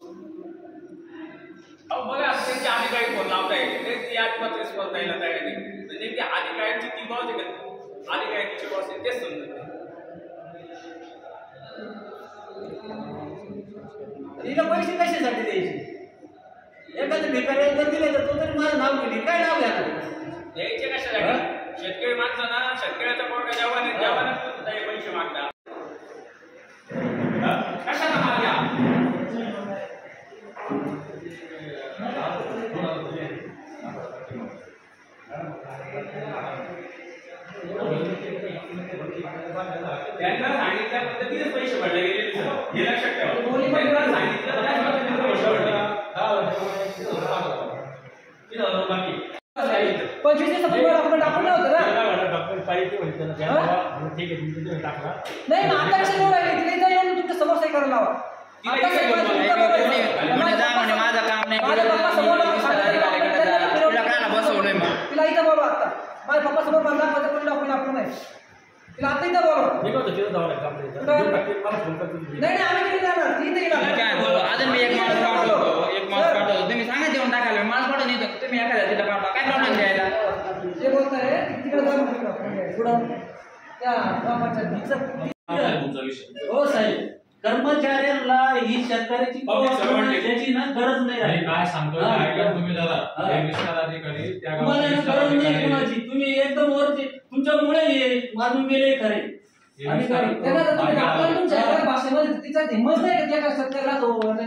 अहो बघा त्यांची अधिकारी फोन लावताय ते याच रिस्पॉन्स द्यायला तयार नाही म्हणजे ती अधिकाऱ्यांची ती बॉस आहे का अधिकाऱ्यांची बॉस आहे तेच समजत नाही तिला पैसे कशासाठी द्यायचे एखाद्या भिकाऱ्याला जर दिले तर तो तरी माझं नाव घेईल काय नाव घ्या द्यायचे कशासाठी शेतकरी माणसांना शेतकऱ्याचा पोरगा जेव्हा पैसे मागतात कशाला मागल्या त्यांना सांगितल्या पद्धतीनेच पैसे भरले गेले हे लक्षात ठेवा त्यांना सांगितलं त्याच पद्धतीने पैसे भरले 3,000 बाकी 25 दिवसापूर्वी डॉक्युमेंट आपण नव्हतं ना डॉक्युमेंट पाहिजे होतं ना ठीक आहे तुम्ही टाकला नाही मग आता कशी लोड आहे तिला इथं येऊन तुमच्या समोर सही करायला लावा माझं काम नाही तिला इथं बोलवा आता माझ्या पप्पा समोर मला दाखवायचं पण डॉक्युमेंट आपण नाही तिला आता इथं बोलवा नाही आम्ही तिथे जाणार ती इथे येणार अजून मी एक माणूस पाठवतो तुम्ही सांगा देऊन टाकायला माणूस पाठवून येतो तुम्ही एखाद्या तिला पाठवा काय प्रॉब्लेम द्यायला जे बोलताय तिकडे जाऊन पुढं त्या हो साहेब कर्मचाऱ्यांना ही शेतकऱ्याची त्याची ना गरज नाही काय सांगतो तुम्ही जरा विस्तार अधिकारी त्या तुम्हाला गरज नाही कोणाची तुम्ही एकदम वरचे तुमच्यामुळे मारून गेले खरे अधिकारी तुमच्या भाषेमध्ये तिचा हिंमत नाही का त्या शेतकऱ्याला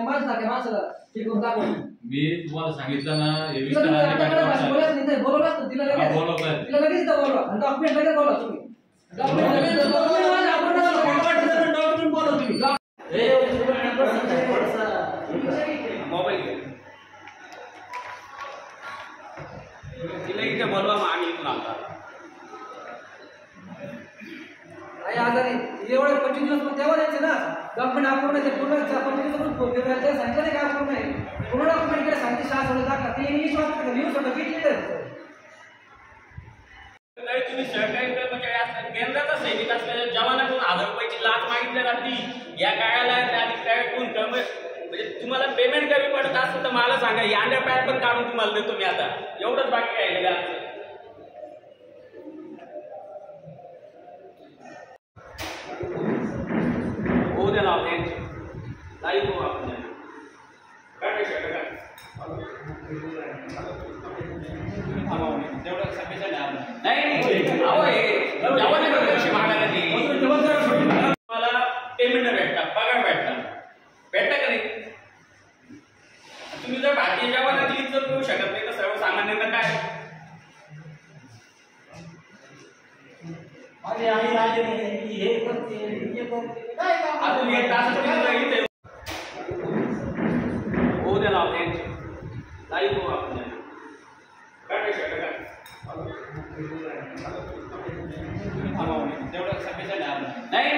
माझ्यासारख्या माणसाला हे करून दाखवून मी तुम्हाला सांगितलं ना हे विस्तार अधिकारी बोलवलं असतं तिला लगेच बोलवा डॉक्युमेंट लगेच बोलवा तुम्ही तिला इथे बोलवा मग आम्ही इथून आणणार आजारी एवढे 25 दिवस पण तेव्हा द्यायचे ना डॉक्युमेंट आपण पूर्ण 25 दिवस सांगितलं नाही का आपण नाही पूर्ण डॉक्युमेंट केलं सांगते 6 सोडे दाखला ते इंग्लिश वाचतं न्यूज होतं किती तुम्ही सरकारी कर्मचारी असतात केंद्राचा सैनिक असलेल्या जवानाकडून 1,000 रुपयाची लाच मागितली जाते या काळाला अधिकाऱ्याकडून म्हणजे तुम्हाला पेमेंट कमी पडत असतं तर मला सांगा या अंडरपॅड पण काढून तुम्हाला देतो मी आता एवढंच बाकी राहिलेलं आमचं होऊ द्या लाव त्यांची लाईव्ह होऊ आपण काय तेवढं सगळे नाही तुम्हाला पेमेंट भेटतात पगार भेटतात भेटता का नाही तुम्ही जर भारतीय जवानाची इज्जत करू शकत नाही तर सर्वसामान्यांना काय अजून 1 तास होऊ द्या लाव त्यांची लाईव्ह होऊ आपण काय तेवढं सगळे नाही